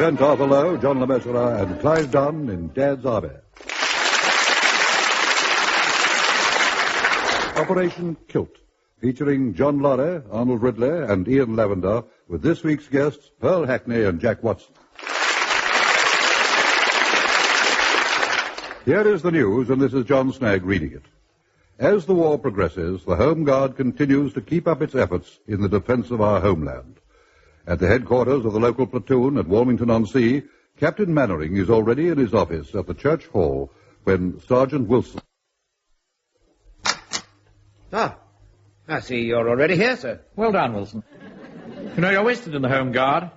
present Arthur Lowe, John LeMessurier, and Clive Dunn in Dad's Army. Operation Kilt, featuring John Lorry, Arnold Ridley, and Ian Lavender, with this week's guests, Pearl Hackney and Jack Watson. Here is the news, and this is John Snagg reading it. As the war progresses, the Home Guard continues to keep up its efforts in the defense of our homeland. At the headquarters of the local platoon at Walmington-on-Sea, Captain Mannering is already in his office at the church hall when Sergeant Wilson... Ah, I see you're already here, sir. Well done, Wilson. You know, you're wasted in the Home Guard.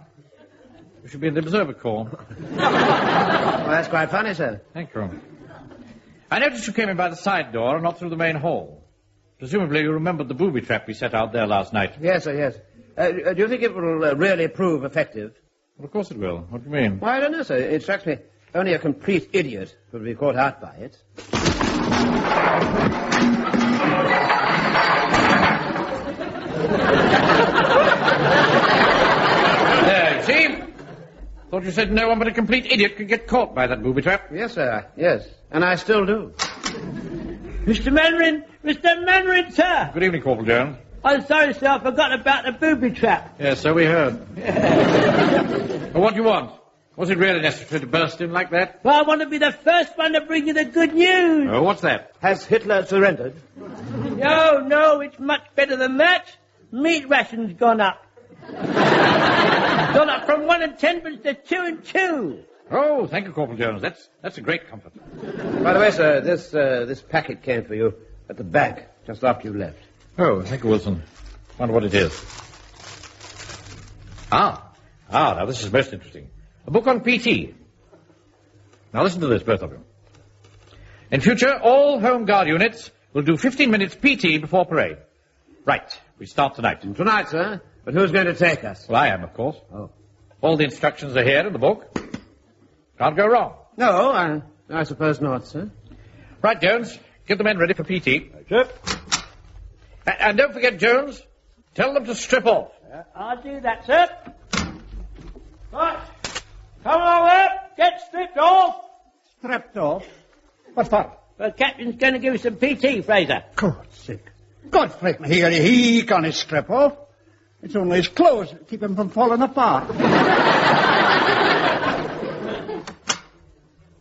You should be in the Observer Corps. Well, that's quite funny, sir. Thank you. I noticed you came in by the side door and not through the main hall. Presumably you remembered the booby trap we set out there last night. Yes, sir, yes. Do you think it will really prove effective? Well, of course it will. What do you mean? Well, I don't know, sir. It strikes me only a complete idiot could be caught out by it. There, you see? Thought you said no one but a complete idiot could get caught by that booby trap. Yes, sir, yes. And I still do. Mr. Mannering! Mr. Mannering, sir! Good evening, Corporal Jones. I'm sorry, sir, I forgot about the booby trap. Yes, so we heard. Well, what do you want? Was it really necessary to burst in like that? Well, I want to be the first one to bring you the good news. Oh, what's that? Has Hitler surrendered? No, it's much better than that. Meat rations gone up. Gone up from 1 and 10 to 2 and 2. Oh, thank you, Corporal Jones. That's a great comfort. By the way, sir, this packet came for you at the back just after you left. Oh, thank you, Wilson. Wonder what it is. Now this is most interesting. A book on PT. Now listen to this, both of you. In future, all Home Guard units will do 15 minutes PT before parade. Right, we start tonight. Tonight, sir? But who's going to take us? Well, I am, of course. Oh. All the instructions are here in the book. Can't go wrong. No, I suppose not, sir. Right, Jones, get the men ready for PT. Sir? And don't forget, Jones, tell them to strip off. I'll do that, sir. Right. Come on up. Get stripped off. Stripped off? What for? The captain's going to give us some PT, Fraser. God's sake. God frick me, he can't strip off. It's only his clothes that keep him from falling apart.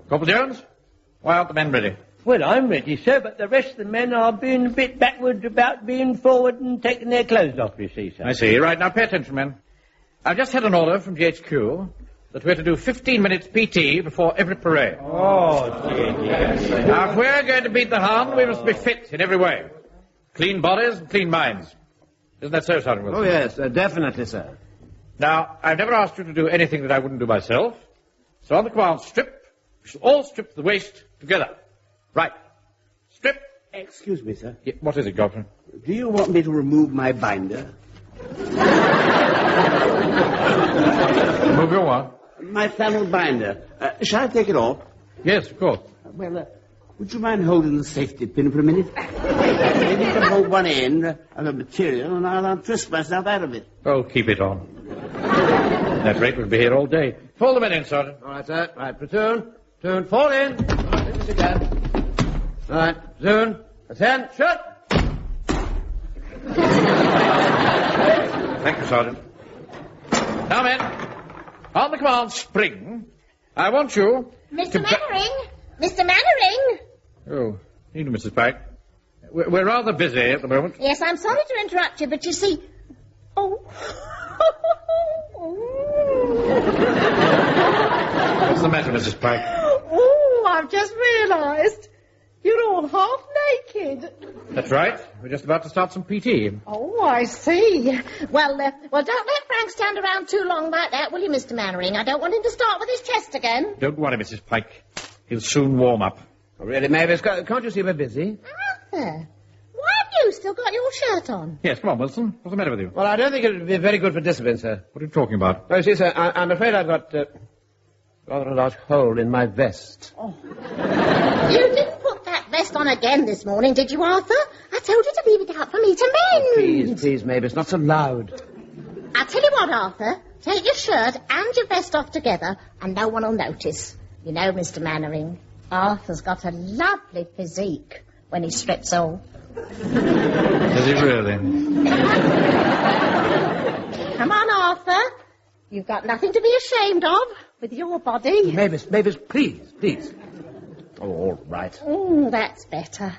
Corporal Jones, why aren't the men ready? Well, I'm ready, sir, but the rest of the men are being a bit backward about being forward and taking their clothes off, you see, sir. I see. Right, now pay attention, men. I've just had an order from GHQ that we're to do 15 minutes PT before every parade. Oh, dear. Now, if we're going to beat the Hun, we must be fit in every way. Clean bodies and clean minds. Isn't that so, Sergeant Wilson? Oh, yes, definitely, sir. Now, I've never asked you to do anything that I wouldn't do myself. So on the command strip, we shall all strip to the waist together. Right. Strip. Excuse me, sir. Yeah, what is it, Godfrey? Do you want me to remove my binder? Move your what? My flannel binder. Shall I take it off? Yes, of course. Well, would you mind holding the safety pin for a minute? Maybe you can hold one end of the material and I'll twist myself out of it. Oh, keep it on. At that rate, we'll be here all day. Fall the men in, Sergeant. All right, sir. Right, platoon. Platoon, fall in. All right, let me sit down. All right, platoon. Attend. Shut. Thank you, Sergeant. Now, men, on the command spring, I want you Mr. to... Mannering! Mr. Mannering! Oh, evening, Mrs. Pike. We're rather busy at the moment. Yes, I'm sorry to interrupt you, but you see... Oh. What's the matter, Mrs. Pike? Oh, I've just realised. You're all half naked. That's right. We're just about to start some PT. Oh, I see. Well, don't let Frank stand around too long like that, will you, Mr. Mannering? I don't want him to start with his chest again. Don't worry, Mrs. Pike. He'll soon warm up. Oh, really, Mavis, can't you see we're busy? Arthur, why have you still got your shirt on? Yes, come on, Wilson. What's the matter with you? Well, I don't think it would be very good for discipline, sir. What are you talking about? Oh, you see, sir, I'm afraid I've got rather a large hole in my vest. Oh. You didn't put that vest on again this morning, did you, Arthur? I told you to leave it out for me to mend. Oh, please, Mavis, not so loud. I'll tell you what, Arthur. take your shirt and your vest off together, and no one will notice. You know, Mr. Mannering, Arthur's got a lovely physique when he strips off. Does he really? Come on, Arthur. You've got nothing to be ashamed of with your body. Mavis, please. Oh, all right. Oh, that's better.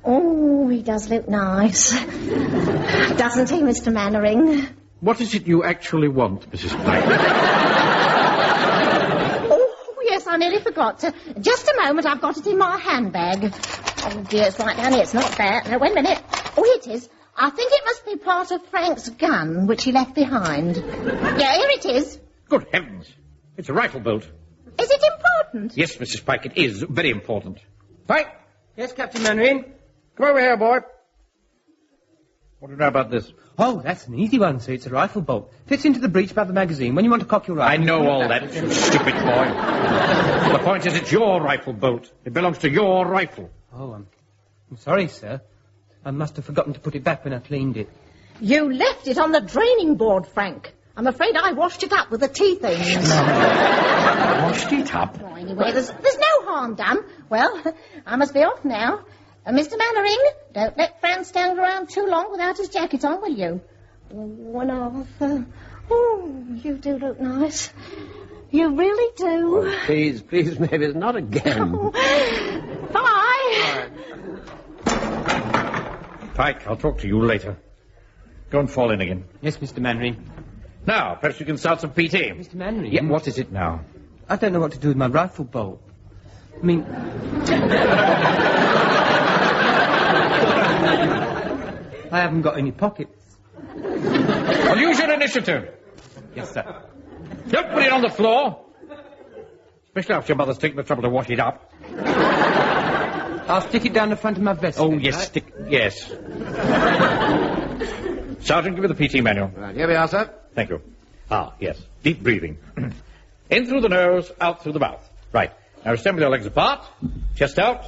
Oh, he does look nice. Doesn't he, Mr. Mannering? What is it you actually want, Mrs. Pike? Oh, yes, I nearly forgot. Just a moment, I've got it in my handbag. Oh, dear, it's right down here. It's not there. No, wait a minute. Oh, here it is. I think it must be part of Frank's gun, which he left behind. Yeah, here it is. Good heavens. It's a rifle bolt. Is it important? Yes, Mrs. Pike, it is very important. Pike, Yes, Captain Mannering? come over here, boy. What do you know about this? Oh, that's an easy one, sir. It's a rifle bolt. Fits into the breech above the magazine. When you want to cock your rifle... I know all that, you stupid boy. The point is, it's your rifle bolt. It belongs to your rifle. Oh, I'm sorry, sir. I must have forgotten to put it back when I cleaned it. You left it on the draining board, Frank. I'm afraid I washed it up with the tea things. Washed it up? Oh, anyway, there's no harm done. Well, I must be off now. Mr. Mannering, don't let Frank stand around too long without his jacket on, will you? Oh, and Arthur. Oh, you do look nice. You really do. Oh, please, Mavis, not again. Oh. Bye. Pike, I'll talk to you later. Go and fall in again. Yes, Mr. Mannering. Now, perhaps you can start some PT. Mr. Mannering? Yeah, what is it now? I don't know what to do with my rifle bolt. I mean... I haven't got any pockets. Well, use your initiative. Yes, sir. Don't put it on the floor. Especially after your mother's taken the trouble to wash it up. I'll stick it down the front of my vest. Oh, then, yes, right? yes. Sergeant, give me the PT manual. Right, here we are, sir. Thank you. Ah, yes. Deep breathing. In through the nose, out through the mouth. Right. Now assemble your legs apart, chest out,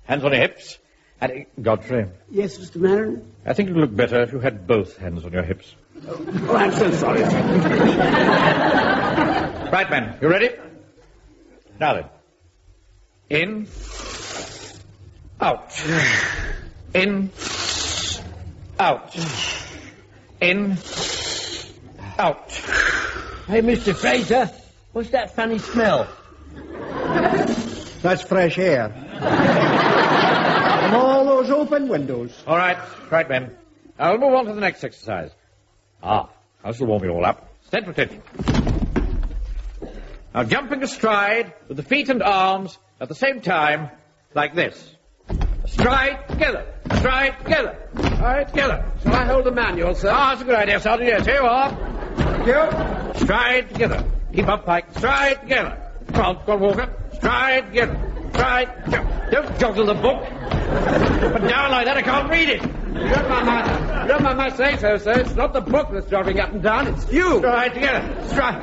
hands on your hips, and... Godfrey, Yes, Mr. Mannering? I think it would look better if you had both hands on your hips. Oh, I'm so sorry, sir. Right, men, you ready? Now then. In. Out. In. Out. In. Out. Hey, Mr. Fraser, what's that funny smell? That's fresh air. From all those open windows. All right, men. Now we'll move on to the next exercise. Ah, this will warm you all up. Stand for attention. Now jumping astride with the feet and arms at the same time, like this. Stride together. Stride together. Stride together. Shall I hold the manual, sir? Ah, that's a good idea, Sergeant. Yes, here you are. Thank you. Stride together. Keep up, Pike. Stride together. Come on, Walker. Stride together. Stride. Don't joggle the book. But down like that, I can't read it. You don't mind my saying so, sir. It's not the book that's jogging up and down, it's you. Stride together. Stride.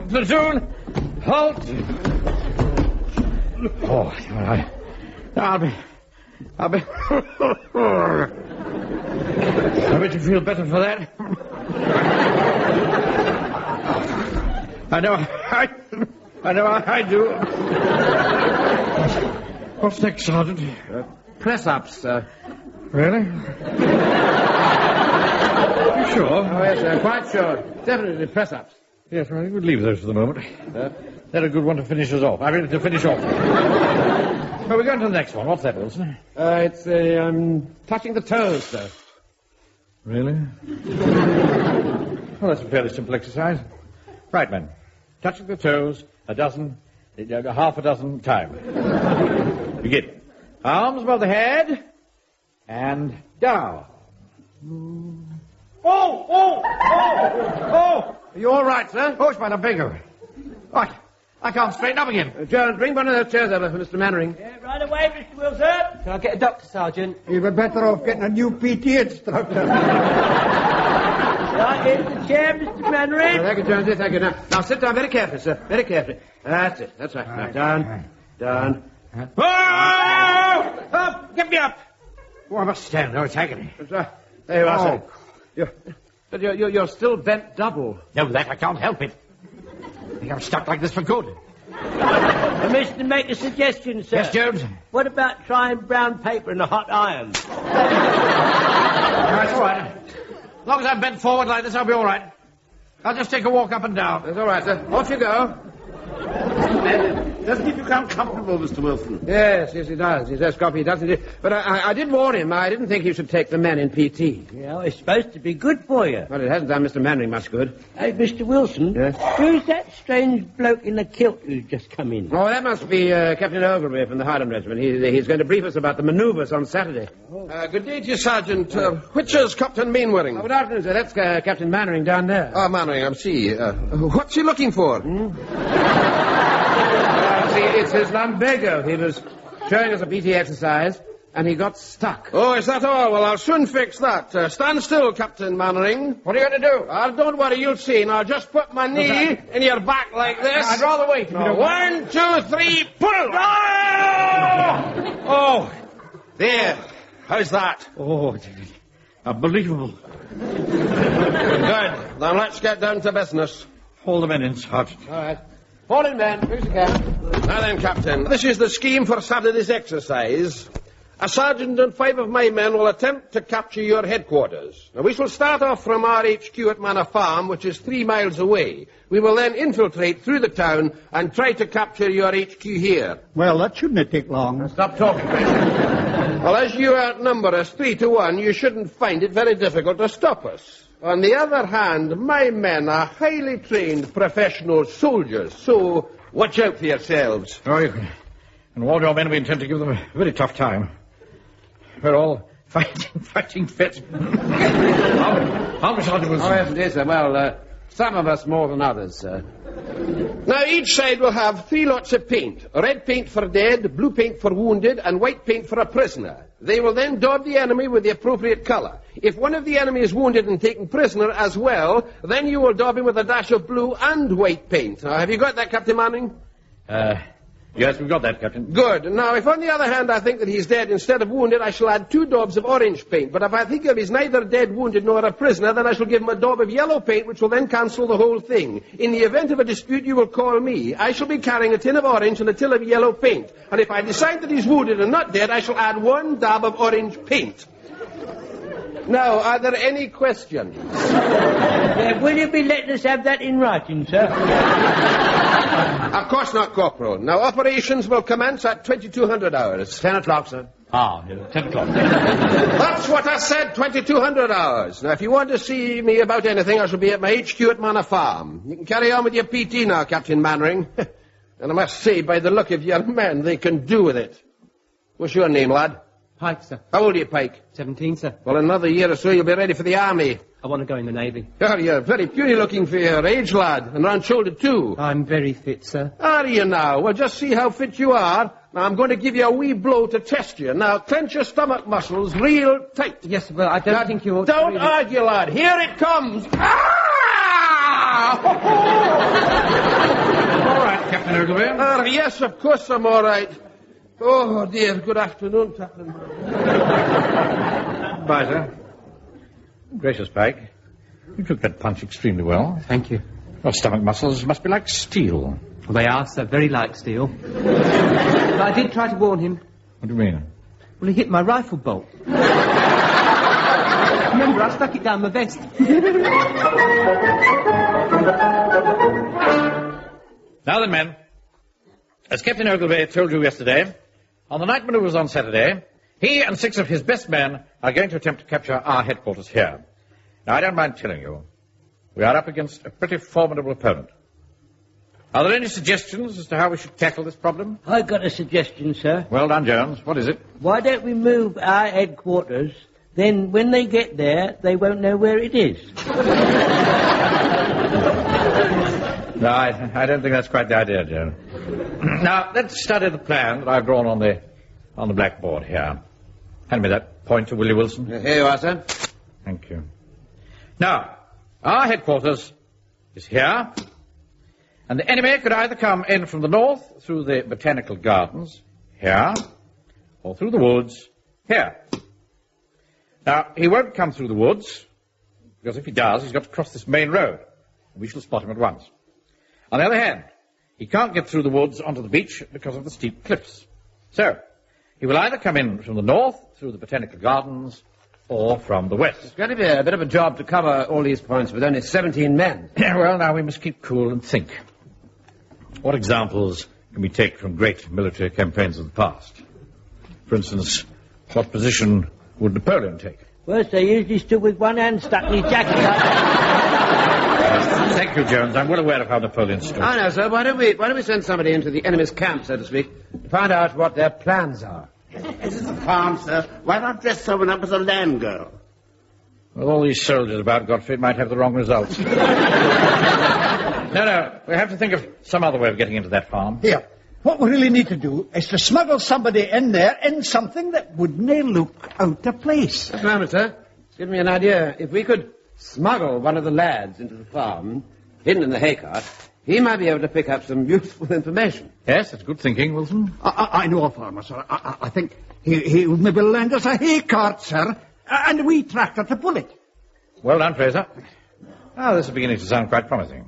Platoon. Halt. Oh, I'll be... I bet you feel better for that. I know I do. What's next, Sergeant? Press-ups, sir. Really? You sure? Oh, yes, sir, quite sure. Definitely press-ups. Yes, well, we'll leave those for the moment. They're a good one to finish us off. I mean, to finish off. Well, we're going to the next one. What's that, Wilson? It's touching the toes, sir. Really? Well, that's a fairly simple exercise. Right, men. Touching the toes half a dozen times. Begin. Arms above the head, and down. Oh! Are you all right, sir? Oh, it's my finger. Right. I can't straighten up again. Jones, bring one of those chairs over for Mr. Mannering. Yeah, right away, Mr. Wilson. Shall I get a doctor, Sergeant? You were better off getting a new PT instructor. Right, here's the chair, Mr. Mannering. Thank you, Jonesy, thank you. Now sit down very carefully, sir. Very carefully. That's it. That's right. Now, down. Up! Get me up! Oh, I must stand. No, it's agony. That's right. There you are, sir. But you're still bent double. No, that I can't help it. I think I'm stuck like this for good. Permission to make a suggestion, sir. Yes, Jones? What about trying brown paper and a hot iron? That's all right. As long as I'm bent forward like this, I'll be all right. I'll just take a walk up and down. That's all right, sir. Off you go. Doesn't it become comfortable, Mr. Wilson? Yes, he does. He's less copy, doesn't he? But I did warn him. I didn't think he should take the men in PT. Yeah, it's supposed to be good for you. Well, it hasn't done Mr. Mannering much good. Hey, Mr. Wilson. Yes? Who's that strange bloke in the kilt who's just come in? Oh, that must be Captain Ogilvy from the Highland Regiment. He's going to brief us about the manoeuvres on Saturday. Good day to you, Sergeant. Which is Captain Mainwaring? Oh, good afternoon, sir. That's Captain Mannering down there. Ah, Mainwaring, I see. What's he looking for? See, it's his lumbago. He was showing us a PT exercise, and he got stuck. Oh, is that all? Well, I'll soon fix that. Stand still, Captain Mainwaring. What are you going to do? Don't worry, you'll see. Now, just put my knee in your back like this. I'd rather wait. Now, 1, 2, 3, pull! Oh! There. How's that? Oh, unbelievable. Good. Then let's get down to business. Hold the men in, Sergeant. All right. Fall in, man. Who's the captain? Now then, Captain, this is the scheme for Saturday's exercise. A sergeant and 5 of my men will attempt to capture your headquarters. Now, we shall start off from our HQ at Manor Farm, which is 3 miles away. We will then infiltrate through the town and try to capture your HQ here. Well, that shouldn't take long. Stop talking. Well, as you outnumber us 3 to 1, you shouldn't find it very difficult to stop us. On the other hand, my men are highly trained professional soldiers, so watch out for yourselves. Oh, you can warn your men we intend to give them a very tough time. We're all fighting fit. How much Sergeant Wilson? Oh, yes, it is, sir. Well, some of us more than others, sir. Now, each side will have 3 lots of paint. Red paint for dead, blue paint for wounded, and white paint for a prisoner. They will then daub the enemy with the appropriate colour. If one of the enemy is wounded and taken prisoner as well, then you will daub him with a dash of blue and white paint. Now, have you got that, Captain Manning? Yes, we've got that, Captain. Good. Now, if on the other hand I think that he's dead instead of wounded, I shall add 2 daubs of orange paint. But if I think he's neither dead, wounded, nor a prisoner, then I shall give him a daub of yellow paint, which will then cancel the whole thing. In the event of a dispute, you will call me. I shall be carrying a tin of orange and a tin of yellow paint. And if I decide that he's wounded and not dead, I shall add 1 dab of orange paint. Now, are there any questions? Will you be letting us have that in writing, sir? Of course not, Corporal. Now, operations will commence at 2200 hours. 10 o'clock, sir. 10 o'clock. That's what I said, 2200 hours. Now, if you want to see me about anything, I shall be at my HQ at Manor Farm. You can carry on with your PT now, Captain Mannering. And I must say, by the look of your men, they can do with it. What's your name, lad? Pike, sir. How old are you, Pike? 17, sir. Well, in another year or so, you'll be ready for the army. I want to go in the Navy. Oh, you're very puny looking for your age, lad, and round-shouldered, too. I'm very fit, sir. Are you now? Well, just see how fit you are. Now, I'm going to give you a wee blow to test you. Now, clench your stomach muscles real tight. Yes, well, I don't think you ought to... Don't argue, lad. Here it comes. Ah! All right, Captain Ogilvy. Yes, of course I'm all right. Oh, dear. Good afternoon, Captain. Bye, sir. Gracious, Pike. You took that punch extremely well. Thank you. Your stomach muscles must be like steel. Well, they are, sir. Very like steel. But I did try to warn him. What do you mean? Well, he hit my rifle bolt. Remember, I stuck it down my vest. Now then, men. As Captain Ogilvy told you yesterday, on the night manoeuvres on Saturday, he and 6 of his best men are going to attempt to capture our headquarters here. Now, I don't mind telling you, we are up against a pretty formidable opponent. Are there any suggestions as to how we should tackle this problem? I've got a suggestion, sir. Well done, Jones. What is it? Why don't we move our headquarters? Then when they get there, they won't know where it is. No, I don't think that's quite the idea, Jones. Now, let's study the plan that I've drawn on the blackboard here. Hand me that pointer, will you, Wilson? Here you are, sir. Thank you. Now, our headquarters is here, and the enemy could either come in from the north through the botanical gardens, here, or through the woods, here. Now, he won't come through the woods, Because if he does, he's got to cross this main road. And we shall spot him at once. On the other hand, he can't get through the woods onto the beach because of the steep cliffs. So, he will either come in from the north, through the botanical gardens, or from the west. It's going to be a bit of a job to cover all these points with only 17 men. Well, now we must keep cool and think. What examples can we take from great military campaigns of the past? For instance, what position would Napoleon take? Well, they usually stood with one hand stuck in his jacket. Thank you, Jones. I'm well aware of how Napoleon stood. I know, sir. Why don't we send somebody into the enemy's camp, so to speak, to find out what their plans are? This is a farm, sir. Why not dress someone up as a land girl? With all these soldiers about, Godfrey, it might have the wrong results. No, we have to think of some other way of getting into that farm. Here, what we really need to do is to smuggle somebody in there in something that wouldn't look out of place. Just a moment, sir. Give me an idea. If we could smuggle one of the lads into the farm, hidden in the hay cart, he might be able to pick up some useful information. Yes, that's good thinking, Wilson. I know a farmer, sir. I think he would maybe lend us a hay cart, sir, and a wee tractor to pull it. Well done, Fraser. Ah, this is beginning to sound quite promising.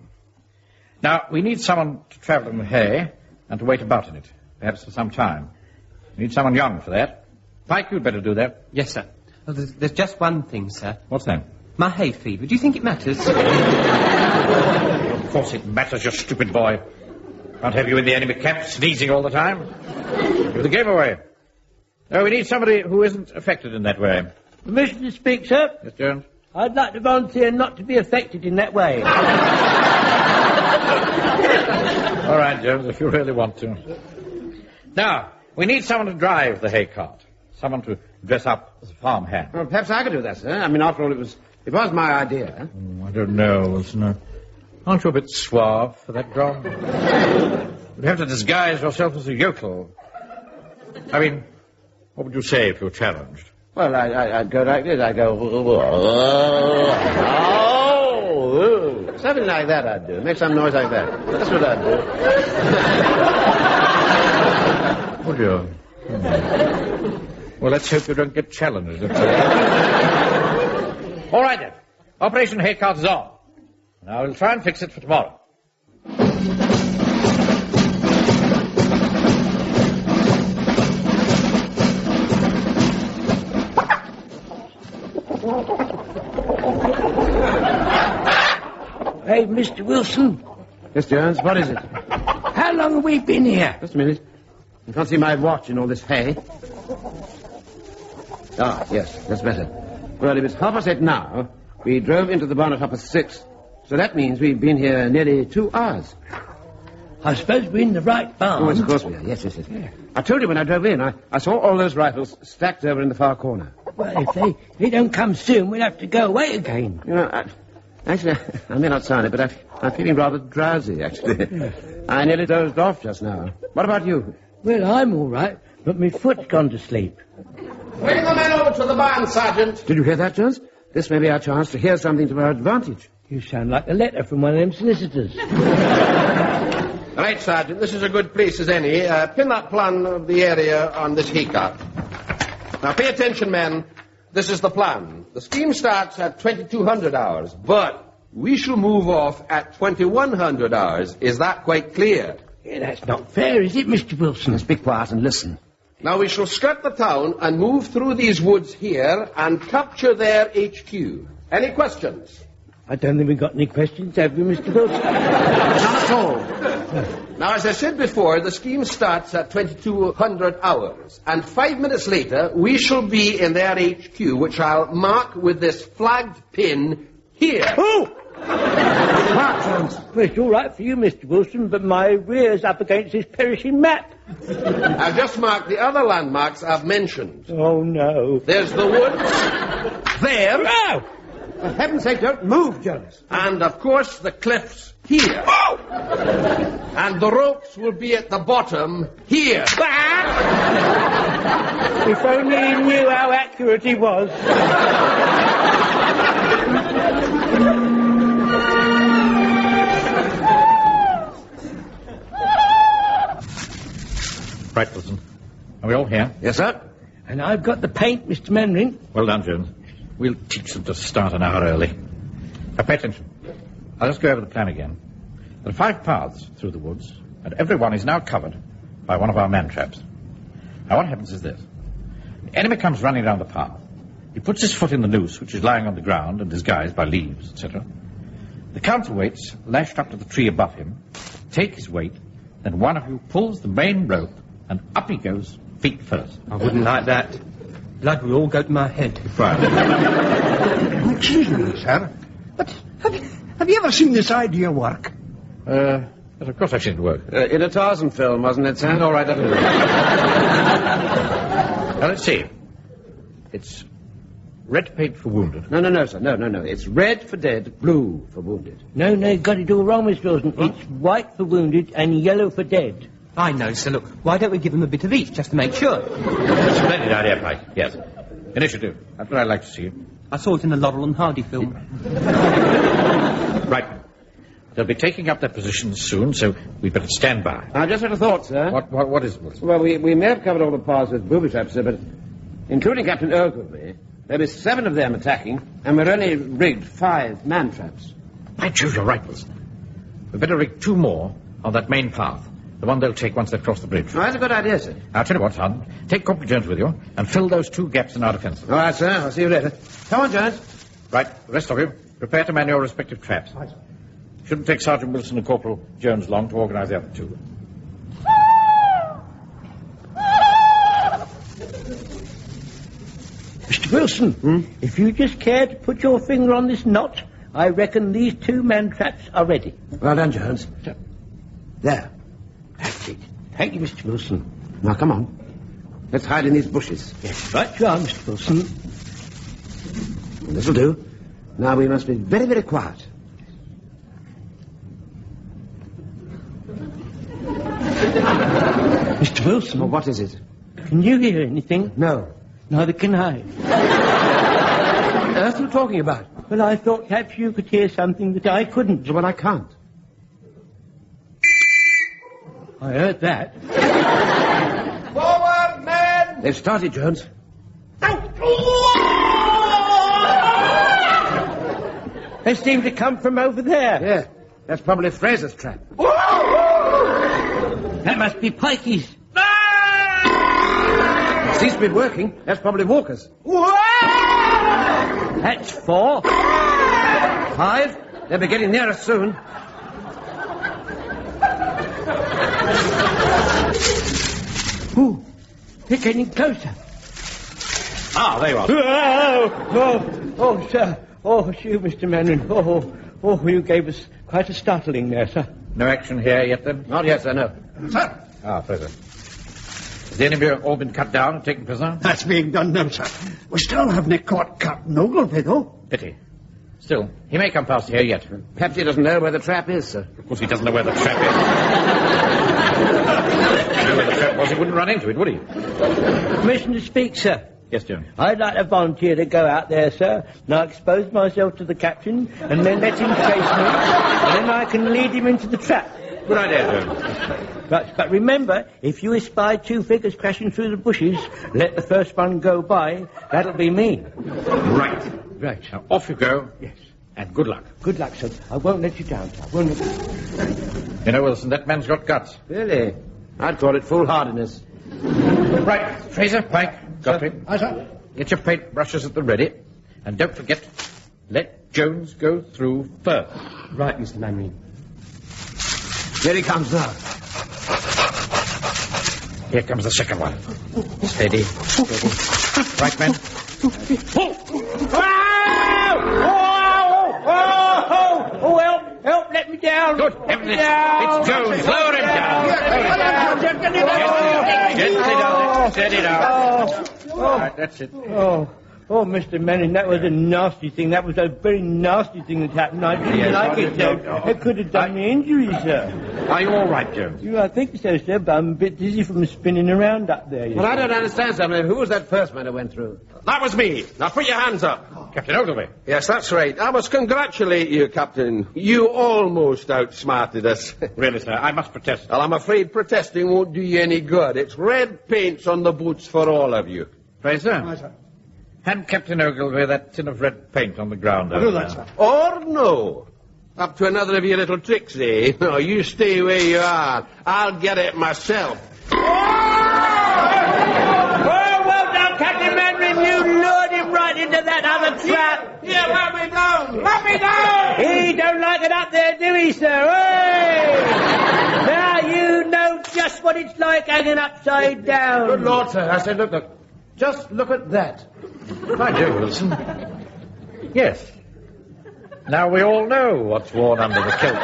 Now, we need someone to travel in the hay and to wait about in it, perhaps for some time. We need someone young for that. Pike, you'd better do that. Yes, sir. Well, there's just one thing, sir. What's that? My hay fever. Do you think it matters? Of course it matters, you stupid boy. Can't have you in the enemy camp sneezing all the time. Give the game away. No, we need somebody who isn't affected in that way. Permission to speak, sir? Yes, Jones? I'd like to volunteer not to be affected in that way. All right, Jones, if you really want to. Now, we need someone to drive the hay cart. Someone to dress up as a farm hand. Well, perhaps I could do that, sir. I mean, after all, it was my idea. I don't know, Wilson. Aren't you a bit suave for that job? You'd have to disguise yourself as a yokel. I mean, what would you say if you were challenged? Well, I'd go like this. I'd go... something like that I'd do. Make some noise like that. That's what I'd do. Would you? Well, let's hope you don't get challenged. All right, then. Operation Hay Cart is on. Now, we'll try and fix it for tomorrow. Hey, Mr. Wilson. Yes, Jones, what is it? How long have we been here? Just a minute. You can't see my watch in all this hay. Ah, yes, that's better. Well, if it's 8:30 now, we drove into the barn at 6:30. So that means we've been here nearly 2 hours. I suppose we're in the right barn. Oh, yes, of course we are. Yes. I told you when I drove in. I saw all those rifles stacked over in the far corner. Well, if they don't come soon, we'll have to go away again. You know, actually, I may not sound it, but I'm feeling rather drowsy, actually. I nearly dozed off just now. What about you? Well, I'm all right, but my foot's gone to sleep. Bring the men over to the barn, Sergeant. Did you hear that, Jones? This may be our chance to hear something to our advantage. You sound like a letter from one of them solicitors. Right, Sergeant, this is a good place as any. Pin that plan of the area on this hay cart. Now, pay attention, men. This is the plan. The scheme starts at 2200 hours, but we shall move off at 2100 hours. Is that quite clear? Yeah, that's not fair, is it, Mr. Wilson? Let's be quiet and listen. Now, we shall skirt the town and move through these woods here and capture their HQ. Any questions? I don't think we've got any questions, have we, Mr. Wilson? Not at all. Now, as I said before, the scheme starts at 2200 hours. And 5 minutes later, we shall be in their HQ, which I'll mark with this flagged pin here. Oh! Well, it's all right for you, Mr. Wilson, but my rear's up against this perishing map. I've just marked the other landmarks I've mentioned. Oh, no. There's the woods. There. Oh! For heaven's sake, don't move, Jones. And, of course, the cliffs here. Oh! And the ropes will be at the bottom here. If only he knew how accurate he was. Right, Wilson. Are we all here? Yes, sir. And I've got the paint, Mr. Mannering. Well done, Jones. We'll teach them to start an hour early. Now, pay attention. I'll just go over the plan again. There are 5 paths through the woods, and every one is now covered by one of our man-traps. Now, what happens is this. The enemy comes running down the path. He puts his foot in the noose, which is lying on the ground and disguised by leaves, etc. The counterweights, lashed up to the tree above him, take his weight, then one of you pulls the main rope, and up he goes, feet first. I wouldn't like that. Blood would all go to my head. Excuse me, sir, but have you ever seen this idea work? Yes, of course I've seen it work. In a Tarzan film, wasn't it, Sam? All right, that'll do. Now, let's see. It's red paint for wounded. No, sir. No. It's red for dead, blue for wounded. No, you got it all wrong, Mr. Wilson. It's white for wounded and yellow for dead. I know, sir. Look, why don't we give them a bit of each, just to make sure? Splendid idea, Pike. Yes. Initiative. That's what I'd like to see. I saw it in the Laurel and Hardy film. Right. They'll be taking up their positions soon, so we'd better stand by. I just had a thought, sir. What is it, Wilson? Well, we may have covered all the paths with booby traps, sir, but including Captain Ogilvy, there'll be 7 of them attacking, and we're only rigged 5 man-traps. By Jove, you're right, Wilson. We'd better rig 2 more on that main path, the one they'll take once they've crossed the bridge. Oh, that's a good idea, sir. I'll tell you what, son. Take Corporal Jones with you, and fill those 2 gaps in our defence. All right, sir. I'll see you later. Come on, Jones. Right, the rest of you, prepare to man your respective traps. Right, sir. Shouldn't take Sergeant Wilson and Corporal Jones long to organise the other 2. Mr. Wilson, if you just care to put your finger on this knot, I reckon these 2 man-traps are ready. Well done, Jones. There. That's it. Thank you, Mr. Wilson. Now, come on. Let's hide in these bushes. Yes, right you are, Mr. Wilson. This'll do. Now we must be very, very quiet. Mr. Wilson. Well, what is it? Can you hear anything? No. Neither can I. What are you talking about? Well, I thought perhaps you could hear something that I couldn't. Well, I can't. I heard that. Forward, men! They've started, Jones. They seem to come from over there. Yeah, that's probably Fraser's trap. That must be Pikey's. It seems to be working. That's probably Walker's. That's 4. 5. They'll be getting near us soon. Ooh, they're getting closer. Ah, there you are. Oh, sir. Oh, you, Mr. Manning. Oh, you gave us quite a startling there, sir. No action here yet, then? Not yet, sir, no. Sir, Ah, Fraser. Has the enemy all been cut down and taken prisoner? that's being done now, sir. We still haven't caught Captain Ogilvy, though. Pity. Still, he may come past here yet. Perhaps he doesn't know where the trap is, sir. Of course, he doesn't know where the trap is. If he knew where the trap was, he wouldn't run into it, would he? Permission to speak, sir. Yes, Jones. I'd like to volunteer to go out there, sir. Now expose myself to the captain, and then let him chase me, and then I can lead him into the trap. Good idea, Jones. But remember, if you espy 2 figures crashing through the bushes, let the first one go by. That'll be me. Right. Now, off you go. Yes. And good luck. Good luck, sir. I won't let you down, sir. I won't let you down. You know, Wilson, that man's got guts. Really? I'd call it foolhardiness. Right. Fraser, Pike, Godfrey. Aye, sir. Get your paint brushes at the ready. And don't forget, let Jones go through first. Right, Mr. Manning. Here he comes now. Here comes the second one. Steady. Steady. Right, men. Pull! Oh, help, let me down. Good heavens, it's Jones. Lower him down. Steady down. All right, that's it. Oh, Mr. Manning, that was a nasty thing. That was a very nasty thing that happened. I didn't like it, sir. It could have done me injury, sir. Are you all right, Jones? I think so, sir, but I'm a bit dizzy from spinning around up there. Well, I don't understand something. Who was that first man who went through? That was me. Now put your hands up. Captain Ogilvy. Yes, that's right. I must congratulate you, Captain. You almost outsmarted us. Really, sir, I must protest. Well, I'm afraid protesting won't do you any good. It's red paints on the boots for all of you. Fraser. Aye, sir. Hand Captain Ogilvy that tin of red paint on the ground. I'll do that, sir. Or no. Up to another of your little tricks, eh? No, you stay where you are. I'll get it myself. Oh, well done, Captain Mandarin. You lured him right into that other trap. Yeah, let me down! Let me down! He don't like it up there, do he, sir? Hey! Now you know just what it's like hanging upside down. Good Lord, sir. I said, look. Just look at that. By Jove, Wilson. Yes. Now we all know what's worn under the kilt.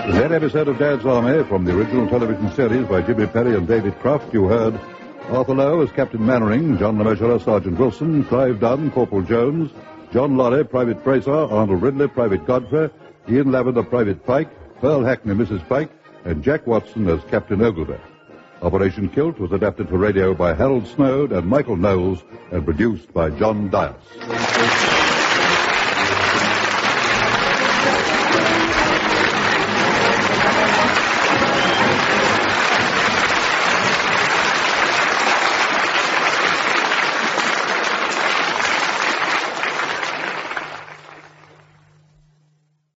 In that episode of Dad's Army, from the original television series by Jimmy Perry and David Croft, you heard Arthur Lowe as Captain Mannering, John LeMessurier as Sergeant Wilson, Clive Dunn, Corporal Jones, John Lorry, Private Bracer, Arnold Ridley, Private Godfrey, Ian Lavender, Private Pike, Pearl Hackney, Mrs. Pike, and Jack Watson as Captain Ogilvy. Operation Kilt was adapted for radio by Harold Snoad and Michael Knowles and produced by John Dias.